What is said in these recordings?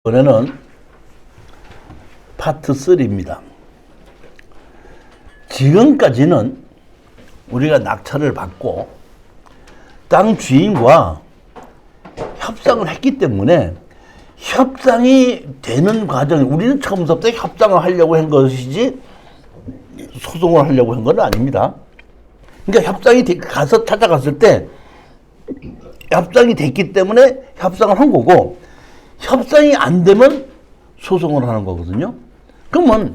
이번에는 파트 3입니다. 지금까지는 우리가 낙찰을 받고 땅 주인과 협상을 했기 때문에 협상이 되는 과정, 우리는 처음부터 협상을 하려고 한 것이지 소송을 하려고 한 건 아닙니다. 그러니까 협상이 가서 찾아갔을 때 협상이 됐기 때문에 협상을 한 거고, 협상이 안 되면 소송을 하는 거거든요. 그러면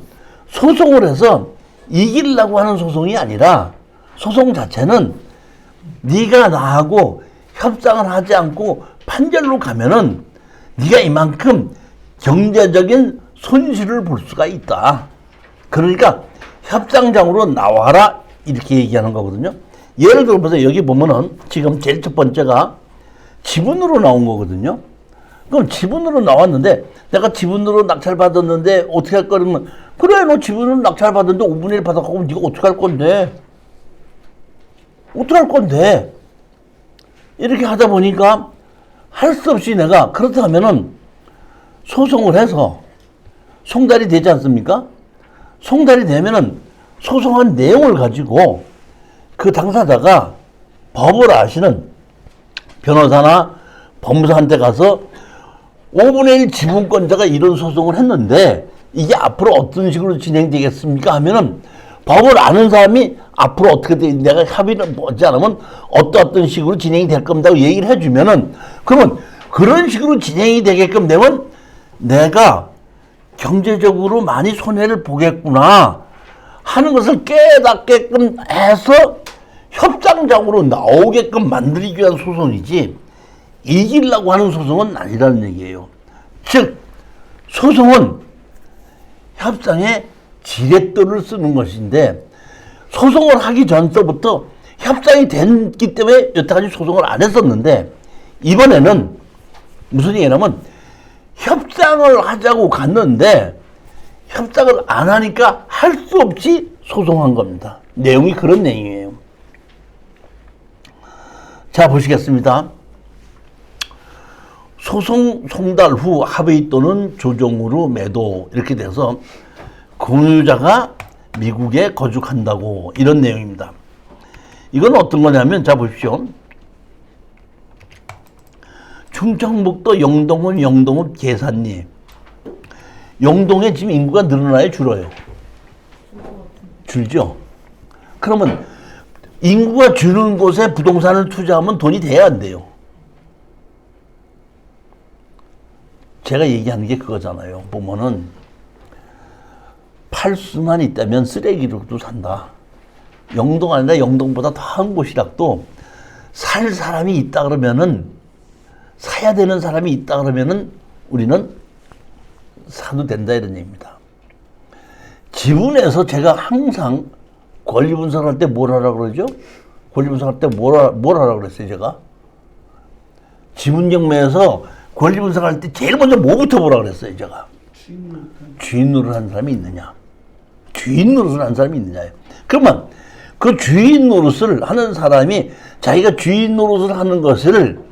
소송을 해서 이기려고 하는 소송이 아니라, 소송 자체는 네가 나하고 협상을 하지 않고 판결로 가면은 네가 이만큼 경제적인 손실을 볼 수가 있다. 그러니까 협상장으로 나와라, 이렇게 얘기하는 거거든요. 예를 들어 보세요. 여기 보면은 지금 제일 첫 번째가 지분으로 나온 거거든요. 그럼 지분으로 나왔는데, 내가 지분으로 낙찰 받았는데 어떻게 할 거냐면, 그래 너 지분으로 낙찰 받았는데 5분의 1 받았고 네가 어떻게 할 건데? 어떻게 할 건데? 이렇게 하다 보니까 할 수 없이 내가 그렇다면은 소송을 해서 송달이 되지 않습니까? 송달이 되면은 소송한 내용을 가지고 그 당사자가 법을 아시는 변호사나 법무사한테 가서 5분의 1 지분권자가 이런 소송을 했는데 이게 앞으로 어떤 식으로 진행되겠습니까? 하면은 법을 아는 사람이 앞으로 어떻게 내가 협의를 보지 않으면 어떤 식으로 진행이 될 겁니다고 얘기를 해주면은, 그러면 그런 식으로 진행이 되게끔 되면 내가 경제적으로 많이 손해를 보겠구나 하는 것을 깨닫게끔 해서 협상장으로 나오게끔 만들기 위한 소송이지, 이기려고 하는 소송은 아니라는 얘기예요. 즉, 소송은 협상의 지렛대를 쓰는 것인데, 소송을 하기 전부터 협상이 됐기 때문에 여태까지 소송을 안 했었는데, 이번에는 무슨 얘기냐면 협상을 하자고 갔는데 협상을 안 하니까 할 수 없이 소송한 겁니다. 내용이 그런 내용이에요. 자, 보시겠습니다. 소송 송달 후 합의 또는 조정으로 매도, 이렇게 돼서 공유자가 미국에 거주한다고, 이런 내용입니다. 이건 어떤 거냐면, 자 보십시오. 충청북도 영동군 영동읍 계산리. 영동에 지금 인구가 늘어나요, 줄어요? 줄죠. 그러면 인구가 주는 곳에 부동산을 투자하면 돈이 돼야 안 돼요? 제가 얘기하는 게 그거잖아요. 보면은 팔 수만 있다면 쓰레기로도 산다. 영동 아니라 영동보다 더 한 곳이라도 살 사람이 있다 그러면은, 사야 되는 사람이 있다 그러면은 우리는 사도 된다, 이런 얘기입니다. 지분에서 제가 항상 권리 분석할 때 뭘 하라고 그러죠? 권리 분석할 때 뭘 하라고 그랬어요, 제가? 지분 경매에서 권리 분석할 때 제일 먼저 뭐부터 보라 그랬어요, 제가? 주인 노릇을 하는 사람이 있느냐? 주인 노릇을 하는 사람이 있느냐요. 그러면 그 주인 노릇을 하는 사람이 자기가 주인 노릇을 하는 것을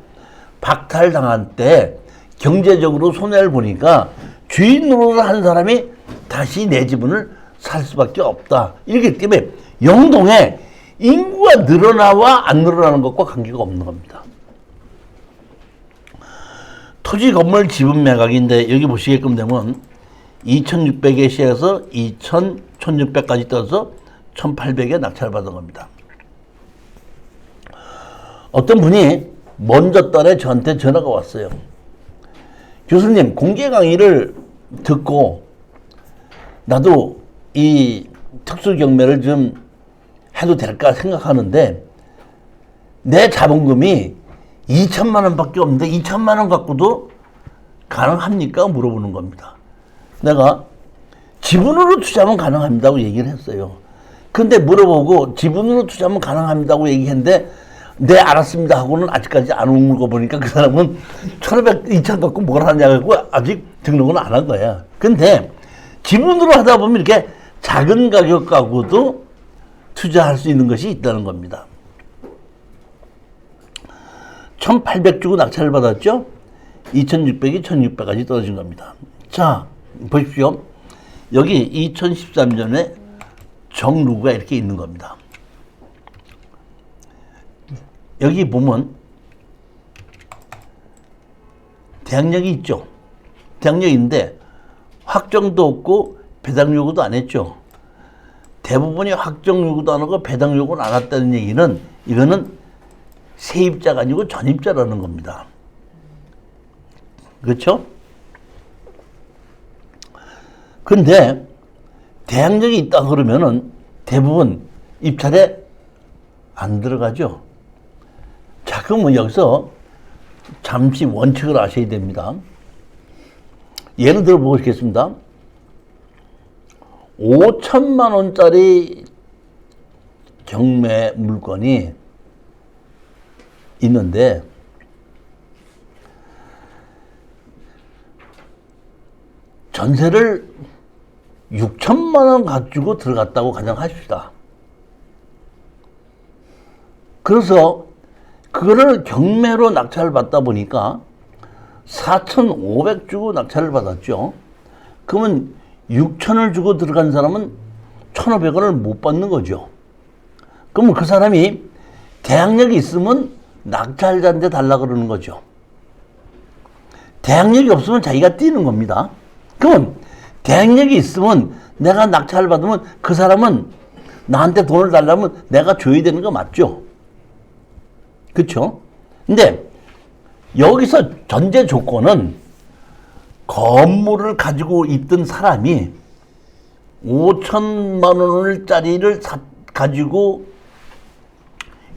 박탈당한 때 경제적으로 손해를 보니까 주인 노릇을 하는 사람이 다시 내 지분을 살 수밖에 없다. 이렇기 때문에 영동에 인구가 늘어나와 안 늘어나는 것과 관계가 없는 겁니다. 토지 건물 지분 매각인데, 여기 보시게끔 되면 2,600에 시작해서 1,600까지 떠서 1,800에 낙찰받은 겁니다. 어떤 분이 먼저 달에 저한테 전화가 왔어요. 교수님, 공개 강의를 듣고 나도 이 특수 경매를 좀 해도 될까 생각하는데 내 자본금이 2천만 원밖에 없는데 2천만 원 갖고도 가능합니까? 물어보는 겁니다. 내가 지분으로 투자하면 가능합니다고 얘기를 했어요. 근데 물어보고 지분으로 투자하면 가능합니다고 얘기했는데, 네 알았습니다 하고는 아직까지 안 온 거 보니까 그 사람은 1,500, 2,000 갖고 뭘 하냐고 아직 등록은 안 한 거야. 근데 지분으로 하다 보면 이렇게 작은 가격 가구도 투자할 수 있는 것이 있다는 겁니다. 1,800 주고 낙찰을 받았죠? 2600이 1600까지 떨어진 겁니다. 자, 보십시오. 여기 2013년에 정루가 이렇게 있는 겁니다. 여기 보면 대항력이 있죠. 대항력인데 확정도 없고 배당 요구도 안 했죠. 대부분이 확정 요구도 안 하고 배당 요구는 안 했다는 얘기는 이거는 세입자가 아니고 전입자라는 겁니다. 그렇죠? 근데 대항력이 있다 그러면은 대부분 입찰에 안 들어가죠. 자, 그러면 여기서 잠시 원칙을 아셔야 됩니다. 예를 들어 보겠습니다. 5천만 원짜리 경매 물건이 있는데 전세를 6천만 원 가지고 들어갔다고 가정하십시다. 그래서 그거를 경매로 낙찰을 받다 보니까 4,500 주고 낙찰을 받았죠. 그러면 6천을 주고 들어간 사람은 1,500원을 못 받는 거죠. 그러면 그 사람이 대항력이 있으면 낙찰자한테 달라 그러는 거죠. 대항력이 없으면 자기가 뛰는 겁니다. 그러면 대항력이 있으면 내가 낙찰을 받으면 그 사람은 나한테 돈을 달라면 내가 줘야 되는 거 맞죠? 그렇죠? 근데 여기서 전제 조건은 건물을 가지고 있던 사람이 5천만 원짜리를 가지고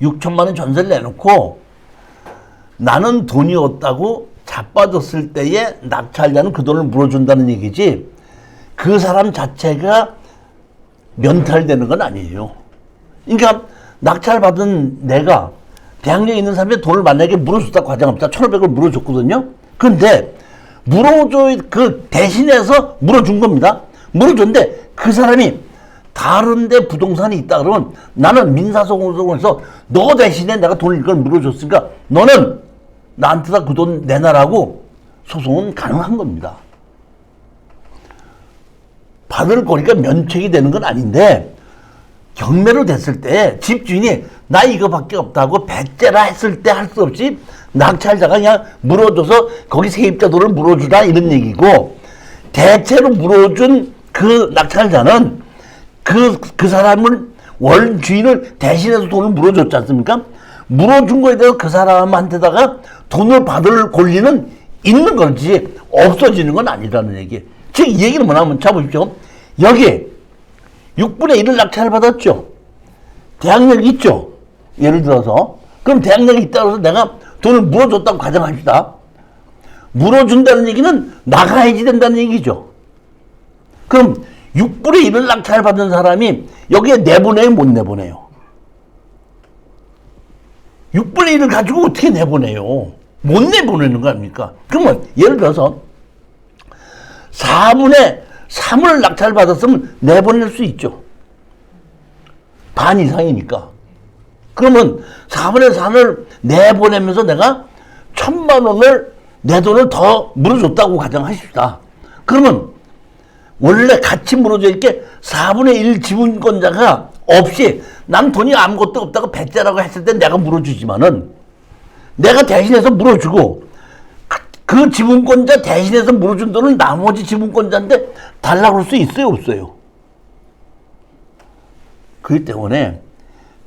6천만 원 전세를 내놓고 나는 돈이 없다고 자빠졌을 때에 낙찰자는 그 돈을 물어준다는 얘기지 그 사람 자체가 면탈되는 건 아니에요. 그러니까 낙찰받은 내가 대항력이 있는 사람이 돈을 만약에 물어줬다고 가정합시다. 1,500을 물어줬거든요. 근데 그 대신해서 물어준 겁니다. 물어줬는데 그 사람이 다른데 부동산이 있다 그러면 나는 민사소송에서 너 대신에 내가 돈을 이걸 물어줬으니까 너는 나한테다 그 돈 내놔라고 소송은 가능한 겁니다. 받을 거니까 면책이 되는 건 아닌데 경매로 됐을 때 집주인이 나 이거밖에 없다고 배째라 했을 때 할 수 없이 낙찰자가 그냥 물어줘서 거기 세입자 돈을 물어주라 이런 얘기고 대체로 물어준 그 낙찰자는 그 사람을 원 주인을 대신해서 돈을 물어줬지 않습니까? 물어준 거에 대해서 그 사람한테다가 돈을 받을 권리는 있는 거지 없어지는 건 아니라는 얘기. 즉 이 얘기는 뭐냐면 자 보십시오. 여기 6분의 1을 낙찰을 받았죠. 대항력이 있죠. 예를 들어서 그럼 대항력이 있다고 해서 내가 돈을 물어줬다고 가정합시다. 물어준다는 얘기는 나가야지 된다는 얘기죠. 그럼 6분의 1을 낙찰을 받은 사람이 여기에 내보내요 못 내보내요? 6분의 1을 가지고 어떻게 내보내요? 못 내보내는 거 아닙니까? 그러면 예를 들어서 4분의 3을 낙찰을 받았으면 내보낼 수 있죠. 반 이상이니까. 그러면 4분의 4를 내보내면서 내가 1,000만 원을 내 돈을 더 물어줬다고 가정하십시다. 그러면 원래 같이 물어져 있게 4분의 1 지분권자가 없이 난 돈이 아무것도 없다고 배째라고 했을 때 내가 물어주지만은 내가 대신해서 물어주고 그 지분권자 대신해서 물어준 돈을 나머지 지분권자한테 달라고 할 수 있어요 없어요? 그렇기 때문에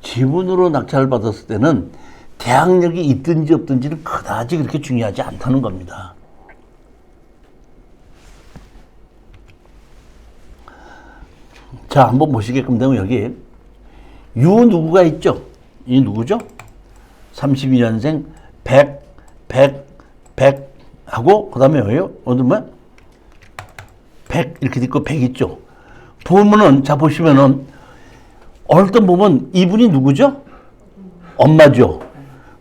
지분으로 낙찰을 받았을 때는 대항력이 있든지 없든지는 그다지 그렇게 중요하지 않다는 겁니다. 자, 한번 보시게끔 되면 여기 유 누구가 있죠? 이 누구죠? 32년생 100 하고 그 다음에 뭐예요? 어디 뭐야? 100 이렇게 있고 100 있죠? 보면은 자 보시면은 얼핏 보면 이분이 누구죠? 엄마죠.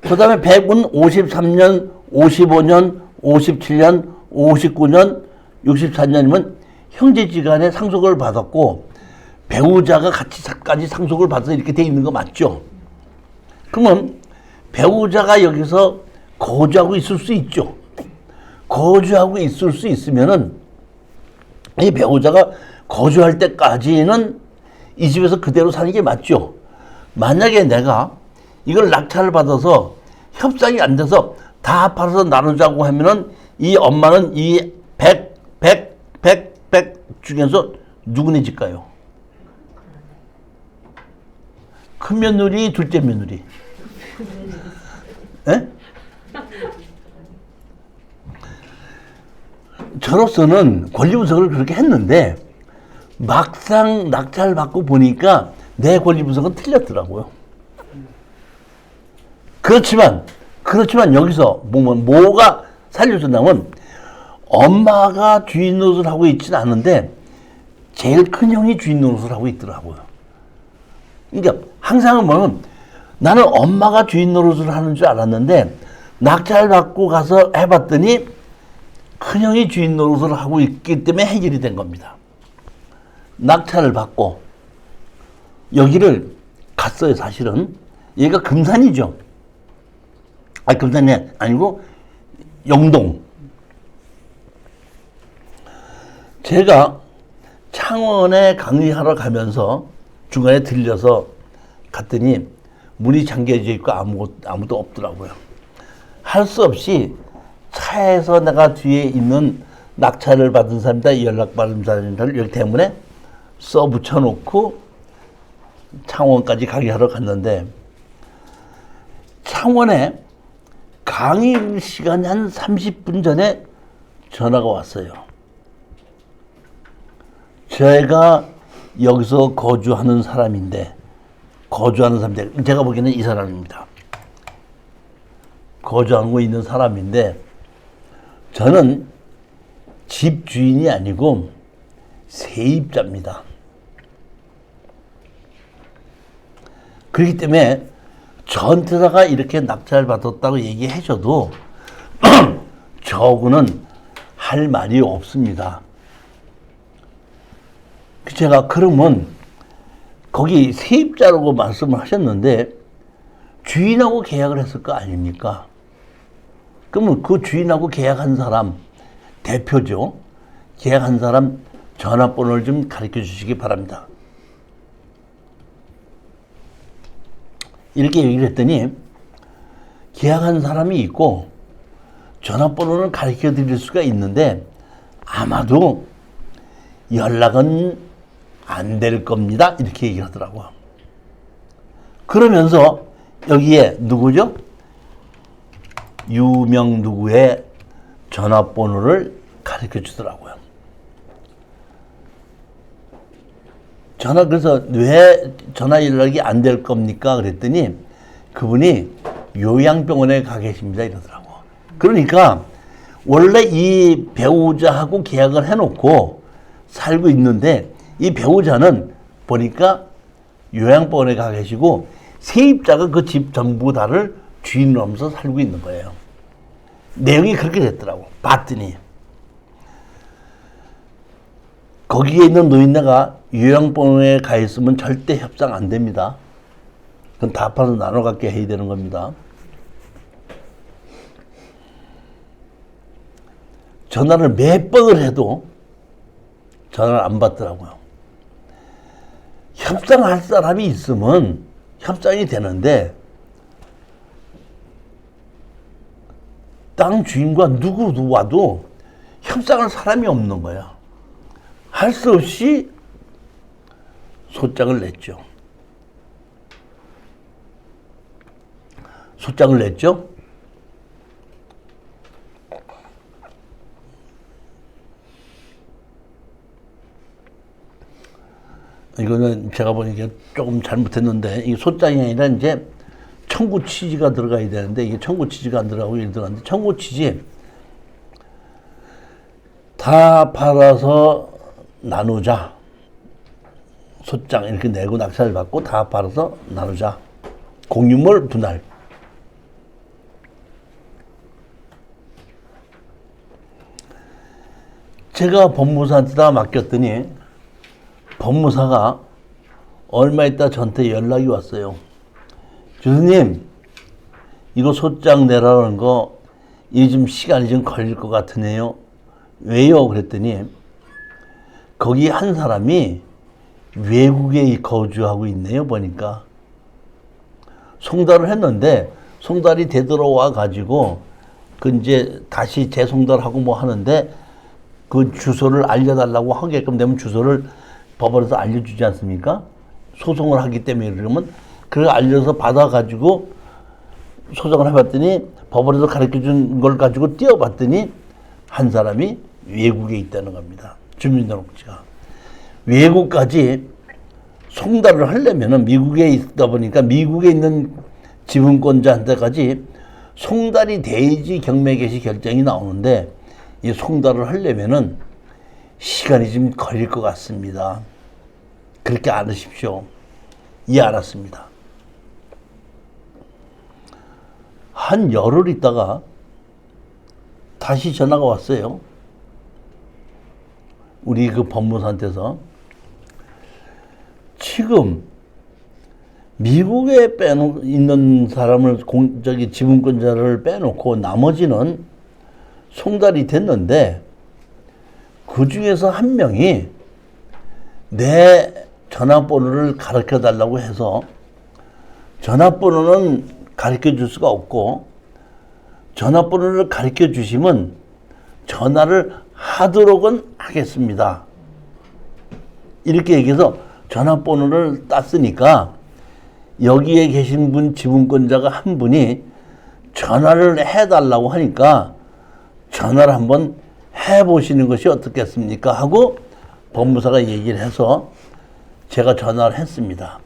그 다음에 100은 53년, 55년, 57년, 59년, 64년이면 형제지간에 상속을 받았고 배우자가 같이 상속을 받아서 이렇게 돼 있는 거 맞죠? 그러면 배우자가 여기서 거주하고 있을 수 있죠. 거주하고 있을 수 있으면은 이 배우자가 거주할 때까지는 이 집에서 그대로 사는 게 맞죠. 만약에 내가 이걸 낙찰을 받아서 협상이 안 돼서 다 팔아서 나누자고 하면은 이 엄마는 이 100 중에서 누구네 집가요? 큰 며느리, 둘째 며느리. 에? 저로서는 권리 분석을 그렇게 했는데 막상 낙찰 받고 보니까 내 권리 분석은 틀렸더라고요. 그렇지만 여기서 뭐가 살려준다면 엄마가 주인 노릇을 하고 있지는 않은데 제일 큰 형이 주인 노릇을 하고 있더라고요. 그러니까 항상은 뭐냐면 나는 엄마가 주인 노릇을 하는 줄 알았는데 낙찰 받고 가서 해봤더니 큰형이 주인 노릇을 하고 있기 때문에 해결이 된 겁니다. 낙찰을 받고 여기를 갔어요. 사실은 얘가 금산이죠. 금산이 아니고 영동. 제가 창원에 강의하러 가면서 중간에 들려서 갔더니 문이 잠겨져 있고 아무도 없더라고요. 할 수 없이 차에서 내가 뒤에 있는 낙찰을 받은 사람이다, 연락받은 사람이다, 여기 때문에 써 붙여놓고 창원까지 강의하러 갔는데 창원에 강의 시간이 한 30분 전에 전화가 왔어요. 제가 여기서 거주하는 사람인데 제가 보기에는 이 사람입니다. 거주하고 있는 사람인데 저는 집 주인이 아니고 세입자입니다. 그렇기 때문에 저한테다가 이렇게 낙찰 받았다고 얘기해줘도 저하고는 할 말이 없습니다. 제가 그러면 거기 세입자라고 말씀을 하셨는데 주인하고 계약을 했을 거 아닙니까? 그러면 그 주인하고 계약한 사람 대표죠. 계약한 사람 전화번호를 좀 가르쳐 주시기 바랍니다. 이렇게 얘기를 했더니 계약한 사람이 있고 전화번호는 가르쳐 드릴 수가 있는데 아마도 연락은 안 될 겁니다. 이렇게 얘기를 하더라고요. 그러면서 여기에 누구죠? 유명 누구의 전화번호를 가르쳐 주더라고요. 그래서 왜 전화 연락이 안 될 겁니까? 그랬더니 그분이 요양병원에 가 계십니다. 이러더라고. 그러니까 원래 이 배우자하고 계약을 해놓고 살고 있는데 이 배우자는 보니까 요양병원에 가 계시고 세입자가 그 집 전부 다를 주인으로 하면서 살고 있는 거예요. 내용이 그렇게 됐더라고. 봤더니 거기에 있는 노인네가 요양병원에 가 있으면 절대 협상 안 됩니다. 그건 다 팔아서 나눠 갖게 해야 되는 겁니다. 전화를 몇 번을 해도 전화를 안 받더라고요. 협상할 사람이 있으면 협상이 되는데 땅 주인과 누구 와도 협상할 사람이 없는 거야. 할 수 없이 소장을 냈죠. 이거는 제가 보니까 조금 잘못했는데 이 소장이 아니라 이제 청구 취지가 들어가야 되는데 이게 청구 취지가 안 들어가고 이렇게 들어갔는데 청구 취지 다 팔아서 나누자. 소장 이렇게 내고 낙찰을 받고 다 팔아서 나누자. 공유물 분할. 제가 법무사한테 다 맡겼더니 법무사가 얼마 있다 저한테 연락이 왔어요. 교수님, 이거 소장 내라는 거 이 좀 시간이 좀 걸릴 것 같으네요. 왜요? 그랬더니 거기 한 사람이 외국에 거주하고 있네요. 보니까 송달을 했는데 송달이 되돌아와 가지고 그 이제 다시 재송달하고 뭐 하는데 그 주소를 알려달라고 하게끔 되면 주소를 법원에서 알려주지 않습니까? 소송을 하기 때문에. 그러면 그걸 알려서 받아가지고 소송을 해봤더니 법원에서 가르쳐준 걸 가지고 띄워봤더니 한 사람이 외국에 있다는 겁니다. 주민등록지가. 외국까지 송달을 하려면은 미국에 있다 보니까 미국에 있는 지분권자한테까지 송달이 돼야지 경매 개시 결정이 나오는데 이 송달을 하려면은 시간이 좀 걸릴 것 같습니다. 그렇게 알으십시오. 예, 알았습니다. 한 열흘 있다가 다시 전화가 왔어요. 우리 그 법무사한테서 지금 미국에 있는 사람을 지분권자를 빼놓고 나머지는 송달이 됐는데 그 중에서 한 명이 내 전화번호를 가르쳐 달라고 해서 전화번호는 가르쳐 줄 수가 없고 전화번호를 가르쳐 주시면 전화를 하도록은 하겠습니다. 이렇게 얘기해서 전화번호를 땄으니까 여기에 계신 분 지분권자가 한 분이 전화를 해달라고 하니까 전화를 한번 해보시는 것이 어떻겠습니까? 하고 법무사가 얘기를 해서 제가 전화를 했습니다.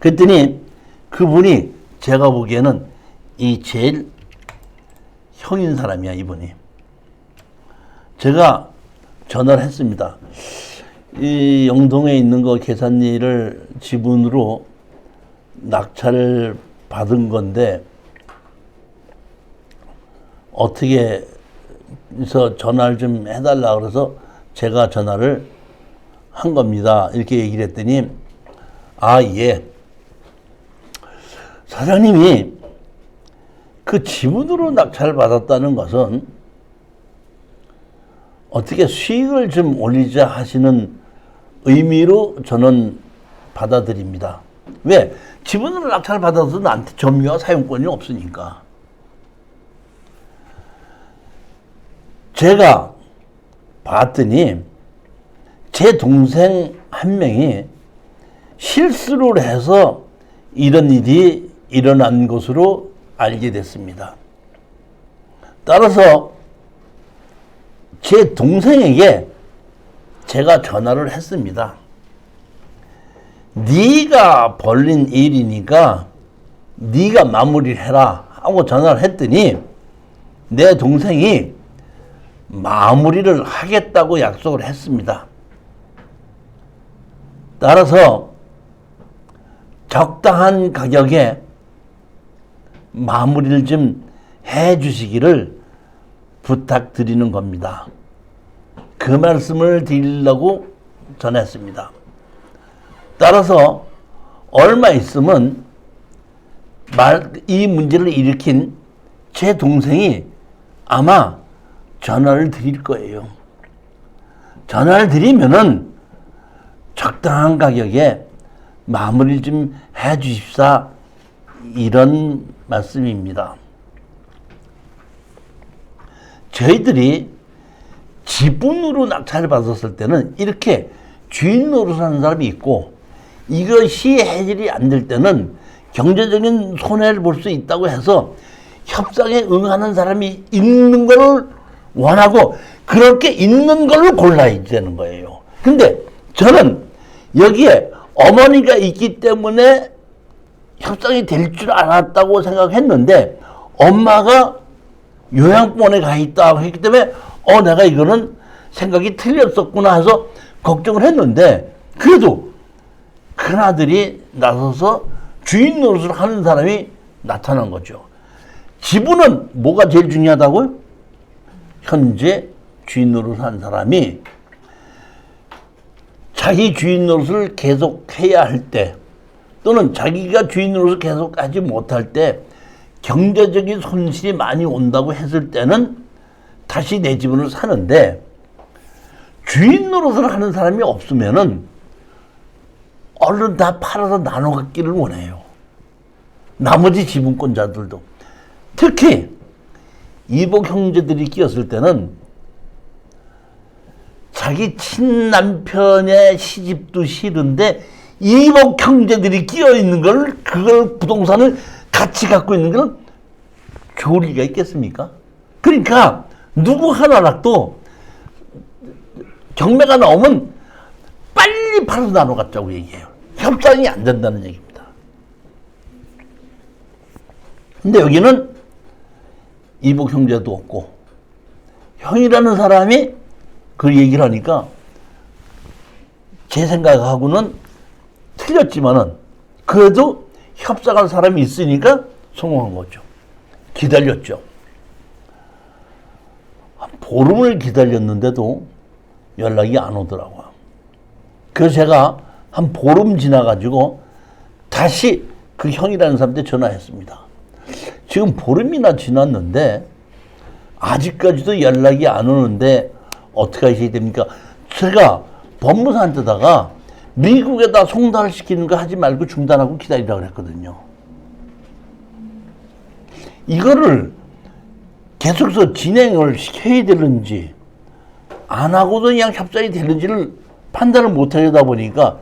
그랬더니 그분이 제가 보기에는 이 제일 형인 사람이야, 이분이. 제가 전화를 했습니다. 이 영동에 있는 거 계산일을 지분으로 낙찰을 받은 건데 어떻게 해서 전화를 좀 해달라 그래서 제가 전화를 한 겁니다. 이렇게 얘기를 했더니 아, 예. 사장님이 그 지분으로 낙찰을 받았다는 것은 어떻게 수익을 좀 올리자 하시는 의미로 저는 받아들입니다. 왜? 지분으로 낙찰을 받아서 나한테 점유와 사용권이 없으니까. 제가 봤더니 제 동생 한 명이 실수를 해서 이런 일이 일어난 것으로 알게 됐습니다. 따라서 제 동생에게 제가 전화를 했습니다. 네가 벌린 일이니까 네가 마무리를 해라 하고 전화를 했더니 내 동생이 마무리를 하겠다고 약속을 했습니다. 따라서 적당한 가격에 마무리를 좀 해주시기를 부탁드리는 겁니다. 그 말씀을 드리려고 전했습니다. 따라서 얼마 있으면 이 문제를 일으킨 제 동생이 아마 전화를 드릴 거예요. 전화를 드리면은 적당한 가격에 마무리를 좀 해 주십사 이런 말씀입니다. 저희들이 지분으로 낙찰을 받았을 때는 이렇게 주인 노릇하는 사람이 있고 이것이 해결이 안 될 때는 경제적인 손해를 볼 수 있다고 해서 협상에 응하는 사람이 있는 걸 원하고 그렇게 있는 걸 골라야 되는 거예요. 근데 저는 여기에 어머니가 있기 때문에 협상이 될 줄 알았다고 생각했는데 엄마가 요양원에 가 있다고 했기 때문에 내가 이거는 생각이 틀렸었구나 해서 걱정을 했는데 그래도 큰아들이 나서서 주인 노릇을 하는 사람이 나타난 거죠. 지분은 뭐가 제일 중요하다고요? 현재 주인 노릇을 하는 사람이 자기 주인 노릇을 계속 해야 할 때 또는 자기가 주인 노릇을 계속 하지 못할 때 경제적인 손실이 많이 온다고 했을 때는 다시 내 지분을 사는데, 주인 노릇을 하는 사람이 없으면은 얼른 다 팔아서 나눠 갖기를 원해요. 나머지 지분권자들도. 특히 이복 형제들이 끼었을 때는 자기 친남편의 시집도 싫은데 이복 형제들이 끼어 있는 걸, 그걸 부동산을 같이 갖고 있는 건 좋을 리가 있겠습니까? 그러니까 누구 하나라도 경매가 나오면 빨리 팔아서 나눠 갖자고 얘기해요. 협상이 안 된다는 얘기입니다. 근데 여기는 이복 형제도 없고 형이라는 사람이 그 얘기를 하니까 제 생각하고는 틀렸지만은 그래도 협상할 사람이 있으니까 성공한 거죠. 기다렸죠. 보름을 기다렸는데도 연락이 안 오더라고요. 그래서 제가 한 보름 지나가지고 다시 그 형이라는 사람한테 전화했습니다. 지금 보름이나 지났는데 아직까지도 연락이 안 오는데 어떻게 하셔야 됩니까? 제가 법무사한테다가 미국에다 송달을 시키는 거 하지 말고 중단하고 기다리라고 그랬거든요. 이거를 계속해서 진행을 시켜야 되는지 안 하고도 그냥 협상이 되는지를 판단을 못 하려다 보니까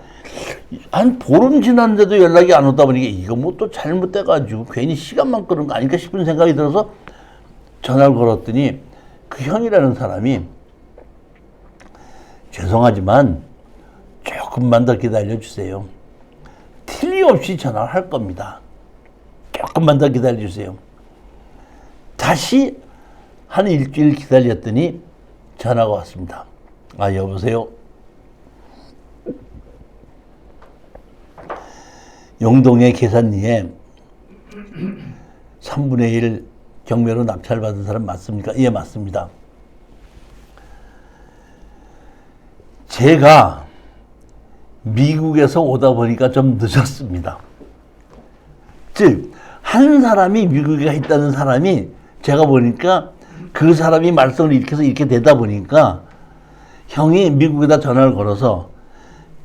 한 보름 지났는데도 연락이 안 오다 보니까 이거 뭐 또 잘못돼가지고 괜히 시간만 끄는 거 아닐까 싶은 생각이 들어서 전화를 걸었더니 그 형이라는 사람이 죄송하지만 조금만 더 기다려주세요. 틀림없이 전화를 할 겁니다. 조금만 더 기다려주세요. 다시 한 일주일 기다렸더니 전화가 왔습니다. 아, 여보세요? 영동의 계산리에 3분의 1 경매로 낙찰받은 사람 맞습니까? 예, 맞습니다. 제가 미국에서 오다 보니까 좀 늦었습니다. 즉, 한 사람이 미국에 있다는 사람이 제가 보니까 그 사람이 말썽을 일으켜서 이렇게 되다 보니까 형이 미국에다 전화를 걸어서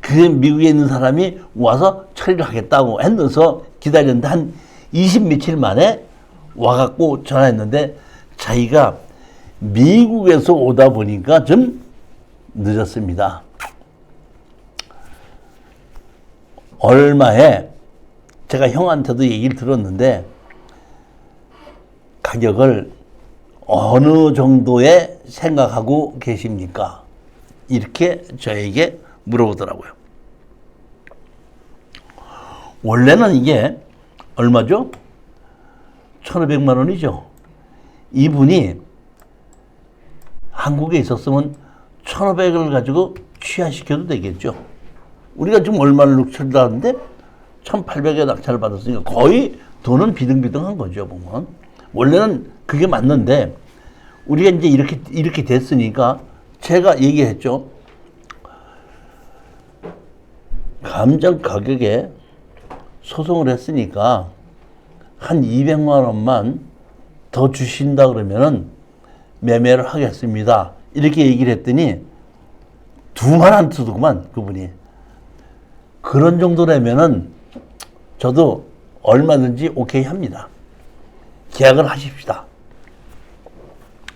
그 미국에 있는 사람이 와서 처리를 하겠다고 했는서 기다렸는데 한 20 며칠 만에 와갖고 전화했는데 자기가 미국에서 오다 보니까 좀 늦었습니다. 얼마에 제가 형한테도 얘기를 들었는데 가격을 어느 정도에 생각하고 계십니까? 이렇게 저에게 물어보더라고요. 원래는 이게 얼마죠? 1,500만 원이죠. 이분이 한국에 있었으면 1,500을 가지고 취하시켜도 되겠죠. 우리가 지금 얼마를 낙찰하는데 1,800에 낙찰을 받았으니까 거의 돈은 비등비등한 거죠, 보면. 원래는 그게 맞는데 우리가 이제 이렇게 됐으니까 제가 얘기했죠. 감정 가격에 소송을 했으니까 한 200만 원만 더 주신다 그러면은 매매를 하겠습니다. 이렇게 얘기를 했더니 두 말 안 쓰더구만, 그분이. 그런 정도라면은 저도 얼마든지 오케이 합니다. 계약을 하십시다.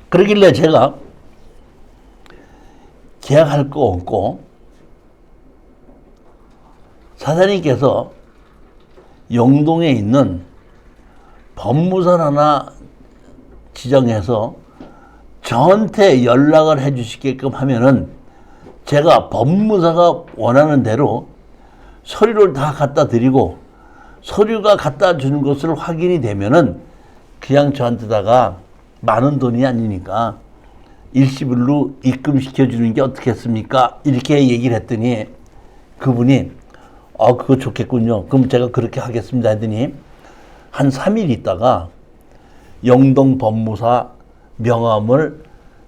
그러길래 제가 계약할 거 없고 사장님께서 영동에 있는 법무사 하나 지정해서 저한테 연락을 해 주시게끔 하면은 제가 법무사가 원하는 대로 서류를 다 갖다 드리고 서류가 갖다 주는 것을 확인이 되면은 그냥 저한테다가 많은 돈이 아니니까 일시불로 입금시켜 주는 게 어떻겠습니까? 이렇게 얘기를 했더니 그분이 그거 좋겠군요. 그럼 제가 그렇게 하겠습니다 했더니 한 3일 있다가 영동 법무사 명함을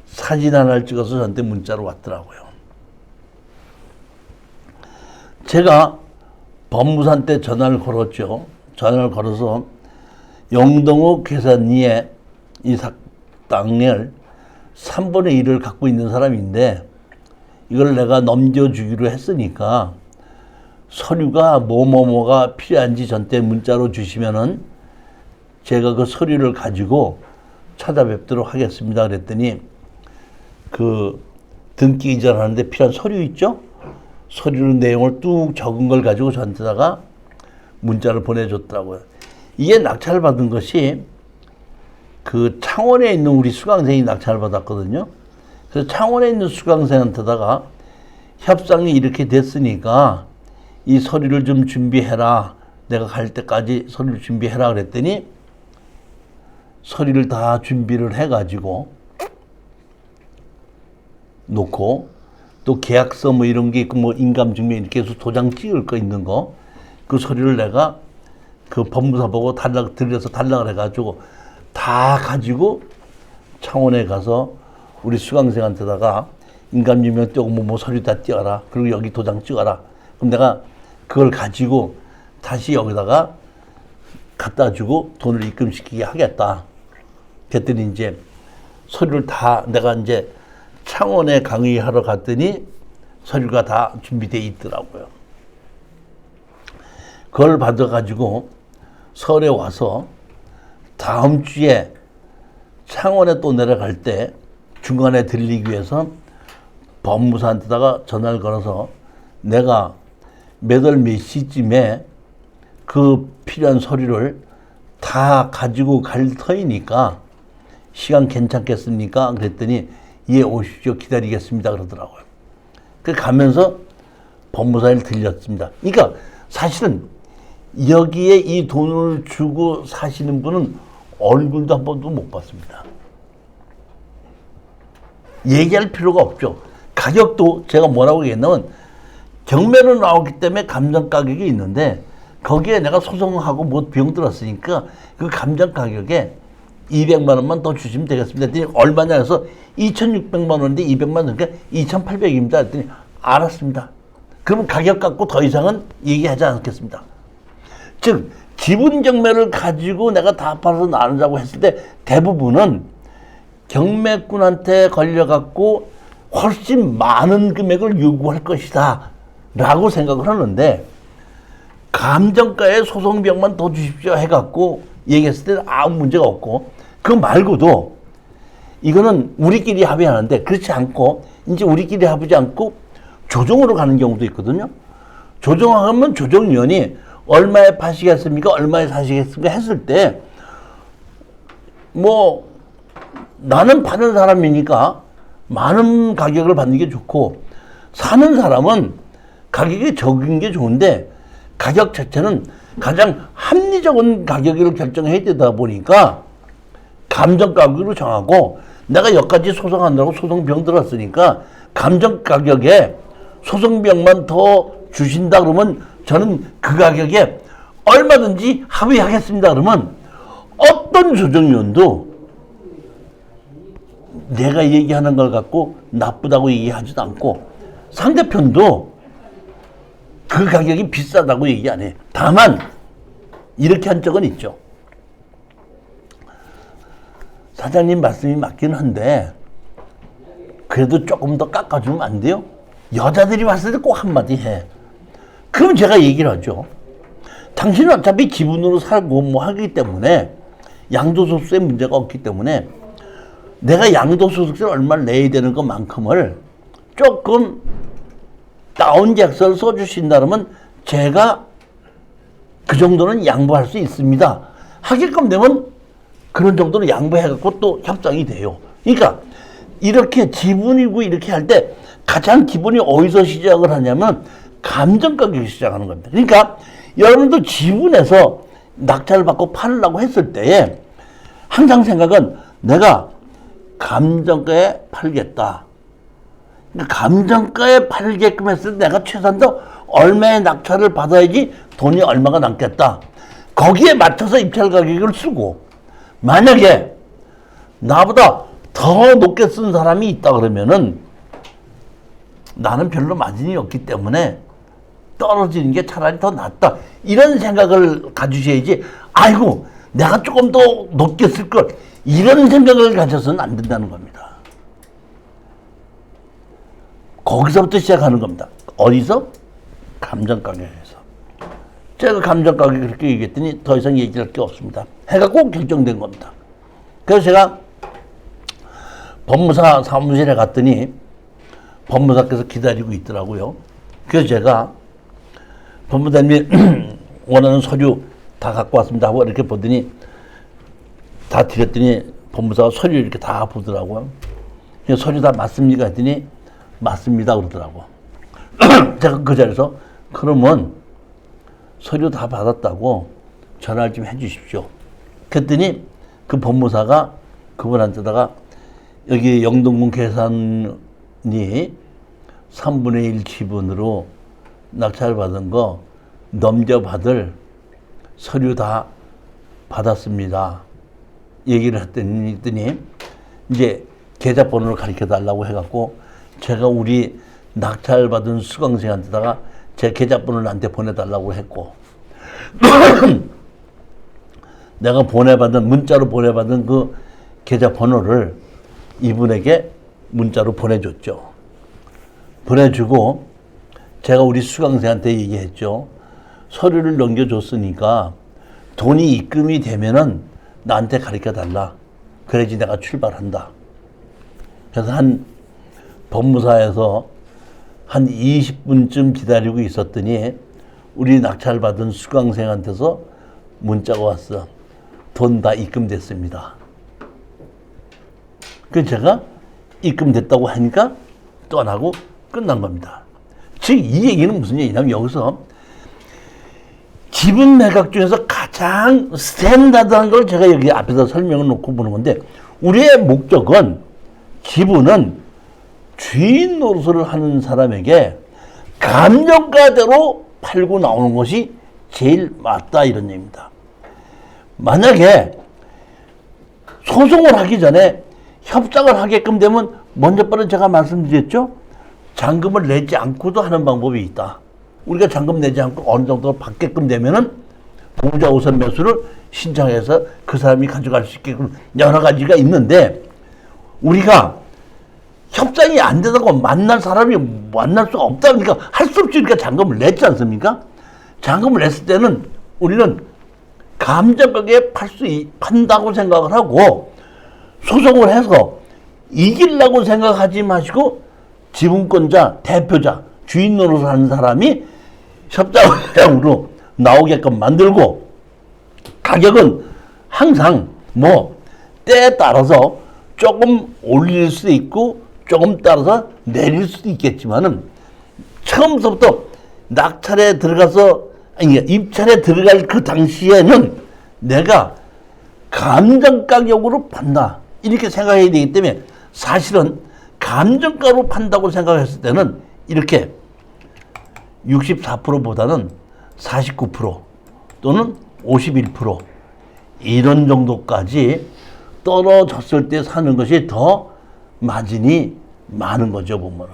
사진 하나를 찍어서 저한테 문자로 왔더라고요. 제가 법무사한테 전화를 걸었죠. 전화를 걸어서 영동욱 계산리에 이 땅을 3분의 1을 갖고 있는 사람인데 이걸 내가 넘겨주기로 했으니까 서류가 뭐뭐뭐가 필요한지 전때 문자로 주시면은 제가 그 서류를 가지고 찾아뵙도록 하겠습니다. 그랬더니 그 등기 이전하는데 필요한 서류 있죠? 서류 내용을 뚝 적은 걸 가지고 저한테다가 문자를 보내줬더라고요. 이게 낙찰을 받은 것이 그 창원에 있는 우리 수강생이 낙찰을 받았거든요. 그래서 창원에 있는 수강생한테다가 협상이 이렇게 됐으니까 이 서류를 좀 준비해라. 내가 갈 때까지 서류를 준비해라 그랬더니 서류를 다 준비를 해가지고 놓고 또 계약서 뭐 이런 게 있고 뭐 인감증명 이렇게 해서 도장 찍을 거 있는 거 그 서류를 내가 그 법무사 보고 들려서 달라고 해가지고 다 가지고 창원에 가서 우리 수강생한테다가 인감증명 떼고 뭐 서류 다 띄워라. 그리고 여기 도장 찍어라. 그럼 내가 그걸 가지고 다시 여기다가 갖다 주고 돈을 입금시키게 하겠다. 그랬더니 이제 서류를 다 내가 이제 창원에 강의하러 갔더니 서류가 다 준비되어 있더라고요. 그걸 받아가지고 서울에 와서 다음 주에 창원에 또 내려갈 때 중간에 들리기 위해서 법무사한테다가 전화를 걸어서 내가 몇 월 몇 시쯤에 그 필요한 서류를 다 가지고 갈 터이니까 시간 괜찮겠습니까? 그랬더니 예, 오십시오. 기다리겠습니다. 그러더라고요. 그 가면서 법무사를 들렸습니다. 그러니까 사실은 여기에 이 돈을 주고 사시는 분은 얼굴도 한 번도 못 봤습니다. 얘기할 필요가 없죠. 가격도 제가 뭐라고 얘기했냐면 경매로 나오기 때문에 감정 가격이 있는데 거기에 내가 소송하고 뭐 비용 들었으니까 그 감정 가격에 200만 원만 더 주시면 되겠습니다. 했더니 얼마냐 해서 2,600만 원인데 200만 원 그러니까 2,800입니다. 했더니 알았습니다. 그러면 가격 갖고 더 이상은 얘기하지 않겠습니다. 즉 지분 경매를 가지고 내가 다 팔아서 나누자고 했을 때 대부분은 경매꾼한테 걸려갖고 훨씬 많은 금액을 요구할 것이다 라고 생각을 하는데 감정가에 소송비용만 더 주십시오 해갖고 얘기했을 때는 아무 문제가 없고 그 말고도 이거는 우리끼리 합의하는데 그렇지 않고 이제 우리끼리 합의하지 않고 조정으로 가는 경우도 있거든요. 조정하면 조정위원이 얼마에 파시겠습니까? 얼마에 사시겠습니까? 했을 때 뭐 나는 파는 사람이니까 많은 가격을 받는 게 좋고 사는 사람은 가격이 적은 게 좋은데 가격 자체는 가장 합리적인 가격을 결정해야 되다 보니까 감정 가격으로 정하고 내가 여기까지 소송한다고 소송비용 들었으니까 감정 가격에 소송비용만 더 주신다 그러면 저는 그 가격에 얼마든지 합의하겠습니다. 그러면 어떤 조정위원도 내가 얘기하는 걸 갖고 나쁘다고 얘기하지도 않고 상대편도 그 가격이 비싸다고 얘기 안 해. 다만 이렇게 한 적은 있죠. 사장님 말씀이 맞긴 한데 그래도 조금 더 깎아주면 안 돼요? 여자들이 봤을 때 꼭 한마디 해. 그럼 제가 얘기를 하죠. 당신은 어차피 기분으로 살고 뭐 하기 때문에 양도소득세 문제가 없기 때문에 내가 양도소득세를 얼마를 내야 되는 것만큼을 조금 다운 계약서를 써주신다면 제가 그 정도는 양보할 수 있습니다. 하게끔 되면 그런 정도로 양보해갖고 또 협상이 돼요. 그러니까 이렇게 지분이고 이렇게 할 때 가장 기본이 어디서 시작을 하냐면 감정 가격이 시작하는 겁니다. 그러니까 여러분도 지분에서 낙찰을 받고 팔으려고 했을 때에 항상 생각은 내가 감정가에 팔겠다. 그러니까 감정가에 팔게끔 했을 때 내가 최소한도 얼마의 낙찰을 받아야지 돈이 얼마가 남겠다. 거기에 맞춰서 입찰 가격을 쓰고 만약에 나보다 더 높게 쓴 사람이 있다 그러면은 나는 별로 마진이 없기 때문에 떨어지는 게 차라리 더 낫다. 이런 생각을 가지셔야지. 아이고 내가 조금 더 높게 쓸 걸. 이런 생각을 가져서는 안 된다는 겁니다. 거기서부터 시작하는 겁니다. 어디서? 감정가격에서. 제가 감정가격 그렇게 얘기했더니 더 이상 얘기할 게 없습니다. 해갖고 결정된 겁니다. 그래서 제가 법무사 사무실에 갔더니 법무사께서 기다리고 있더라고요. 그래서 제가 법무사님이 원하는 서류 다 갖고 왔습니다 하고 이렇게 보더니 다 드렸더니 법무사가 서류 이렇게 다 보더라고요. 서류 다 맞습니까? 했더니 맞습니다 그러더라고. 제가 그 자리에서 그러면 서류 다 받았다고 전화를 좀 해주십시오. 그랬더니 그 법무사가 그분한테다가 여기 영동군 계산이 3분의 1 지분으로 낙찰받은 거 넘겨받을 서류 다 받았습니다. 얘기를 했더니 이제 계좌번호를 가르쳐 달라고 해갖고 제가 우리 낙찰받은 수강생한테다가 제 계좌번호를 나한테 보내달라고 했고 내가 문자로 보내받은 그 계좌번호를 이분에게 문자로 보내줬죠. 보내주고 제가 우리 수강생한테 얘기했죠. 서류를 넘겨줬으니까 돈이 입금이 되면은 나한테 가르쳐 달라. 그래야지 내가 출발한다. 그래서 한 법무사에서 한 20분쯤 기다리고 있었더니 우리 낙찰받은 수강생한테서 문자가 왔어. 돈 다 입금됐습니다. 그래서 제가 입금됐다고 하니까 떠나고 끝난 겁니다. 즉 이 얘기는 무슨 얘기냐면 여기서 지분 매각 중에서 가장 스탠다드한 걸 제가 여기 앞에서 설명을 놓고 보는 건데 우리의 목적은 지분은 주인 노릇을 하는 사람에게 감정가대로 팔고 나오는 것이 제일 맞다 이런 얘기입니다. 만약에 소송을 하기 전에 협상을 하게끔 되면 먼저 번에 제가 말씀드렸죠. 잔금을 내지 않고도 하는 방법이 있다. 우리가 잔금 내지 않고 어느 정도 받게끔 되면은 보호자 우선 매수를 신청해서 그 사람이 가져갈 수 있게끔 여러 가지가 있는데 우리가 협상이 안 되다고 만날 사람이 만날 수가 없다. 그러니까 할 수 없이 우리가 잔금을 냈지 않습니까? 잔금을 냈을 때는 우리는 감정가격에 판다고 생각을 하고 소송을 해서 이기려고 생각하지 마시고 지분권자, 대표자, 주인 노릇을 하는 사람이 협상으로 나오게끔 만들고 가격은 항상 때에 따라서 조금 올릴 수도 있고 조금 따라서 내릴 수도 있겠지만은 처음부터 낙찰에 들어가서 입찰에 들어갈 그 당시에는 내가 감정가격으로 판다 이렇게 생각해야 되기 때문에 사실은 감정가로 판다고 생각했을 때는 이렇게 64%보다는 49% 또는 51% 이런 정도까지 떨어졌을 때 사는 것이 더 마진이 많은 거죠, 보면은.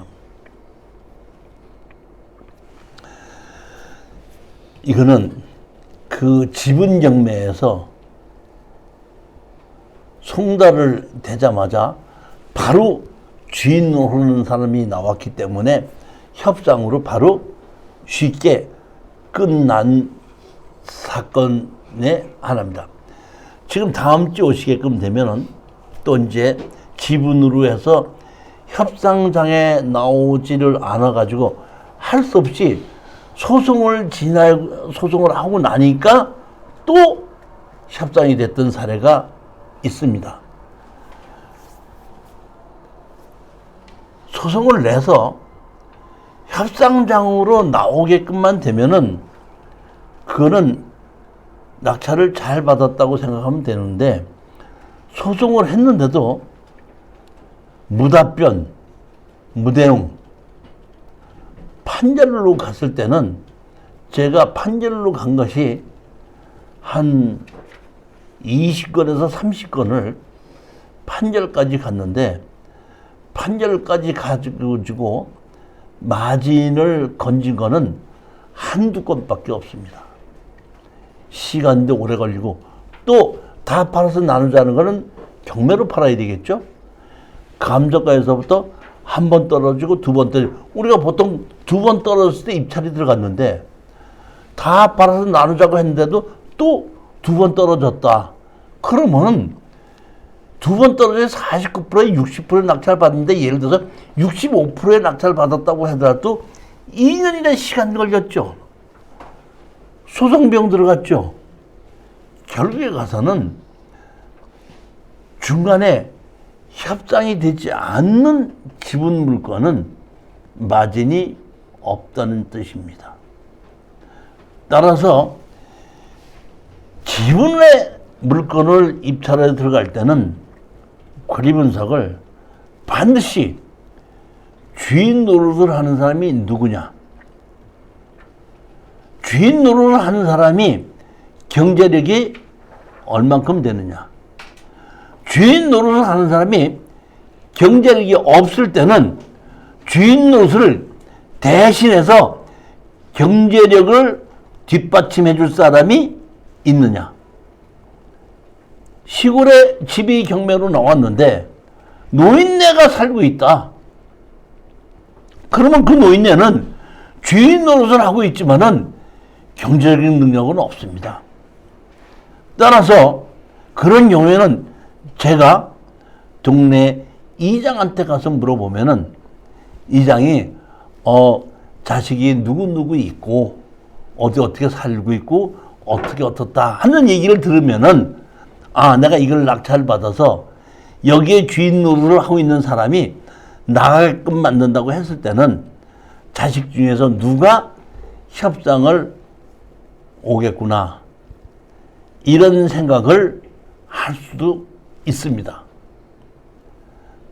이거는 그 지분 경매에서 송달을 되자마자 바로 주인 노릇하는 사람이 나왔기 때문에 협상으로 바로 쉽게 끝난 사건의 하나입니다. 지금 다음 주 오시게끔 되면은 또 이제 지분으로 해서 협상장에 나오지를 않아가지고 할 수 없이 소송을 하고 나니까 또 협상이 됐던 사례가 있습니다. 소송을 내서 협상장으로 나오게끔만 되면은 그거는 낙찰을 잘 받았다고 생각하면 되는데 소송을 했는데도 무답변, 무대응, 판결로 갔을 때는 제가 판결로 간 것이 한 20건에서 30건을 판결까지 갔는데 판결까지 가지고 마진을 건진 거는 한두 건밖에 없습니다. 시간도 오래 걸리고 또 다 팔아서 나누자는 거는 경매로 팔아야 되겠죠. 감정가에서부터 한 번 떨어지고 두 번 떨어지고, 우리가 보통 두 번 떨어졌을 때 입찰이 들어갔는데 다 팔아서 나누자고 했는데도 또 두 번 떨어졌다. 그러면 두 번 떨어져서 49%에 60%의 낙찰 받는데, 예를 들어서 65%의 낙찰 받았다고 하더라도 2년이나 시간 걸렸죠. 소송비용 들어갔죠. 결국에 가서는 중간에 협상이 되지 않는 지분 물건은 마진이 없다는 뜻입니다. 따라서 지분의 물건을 입찰에 들어갈 때는 권리 분석을 반드시 주인 노릇을 하는 사람이 누구냐, 주인 노릇을 하는 사람이 경제력이 얼만큼 되느냐, 주인 노릇을 하는 사람이 경제력이 없을 때는 주인 노릇을 대신해서 경제력을 뒷받침해 줄 사람이 있느냐. 시골에 집이 경매로 나왔는데 노인네가 살고 있다. 그러면 그 노인네는 주인 노릇을 하고 있지만은 경제적인 능력은 없습니다. 따라서 그런 경우에는 제가 동네 이장한테 가서 물어보면은 이장이 자식이 누구 있고 어떻게 살고 있고 어떻게 어떻다 하는 얘기를 들으면은, 아, 내가 이걸 낙찰 받아서 여기에 주인 노릇을 하고 있는 사람이 나가게끔 만든다고 했을 때는 자식 중에서 누가 협상을 오겠구나, 이런 생각을 할 수도 있습니다.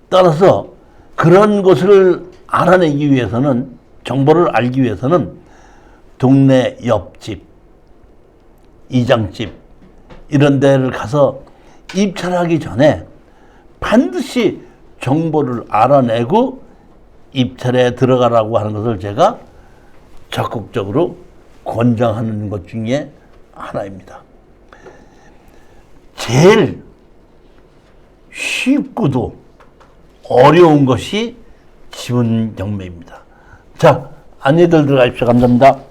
따라서 그런 것을 알아내기 위해서는, 정보를 알기 위해서는 동네 옆집, 이장집 이런 데를 가서 입찰하기 전에 반드시 정보를 알아내고 입찰에 들어가라고 하는 것을 제가 적극적으로 권장하는 것 중에 하나입니다. 제일 쉽고도 어려운 것이 지분 경매입니다. 자, 안녕히들 들어가십시오. 감사합니다.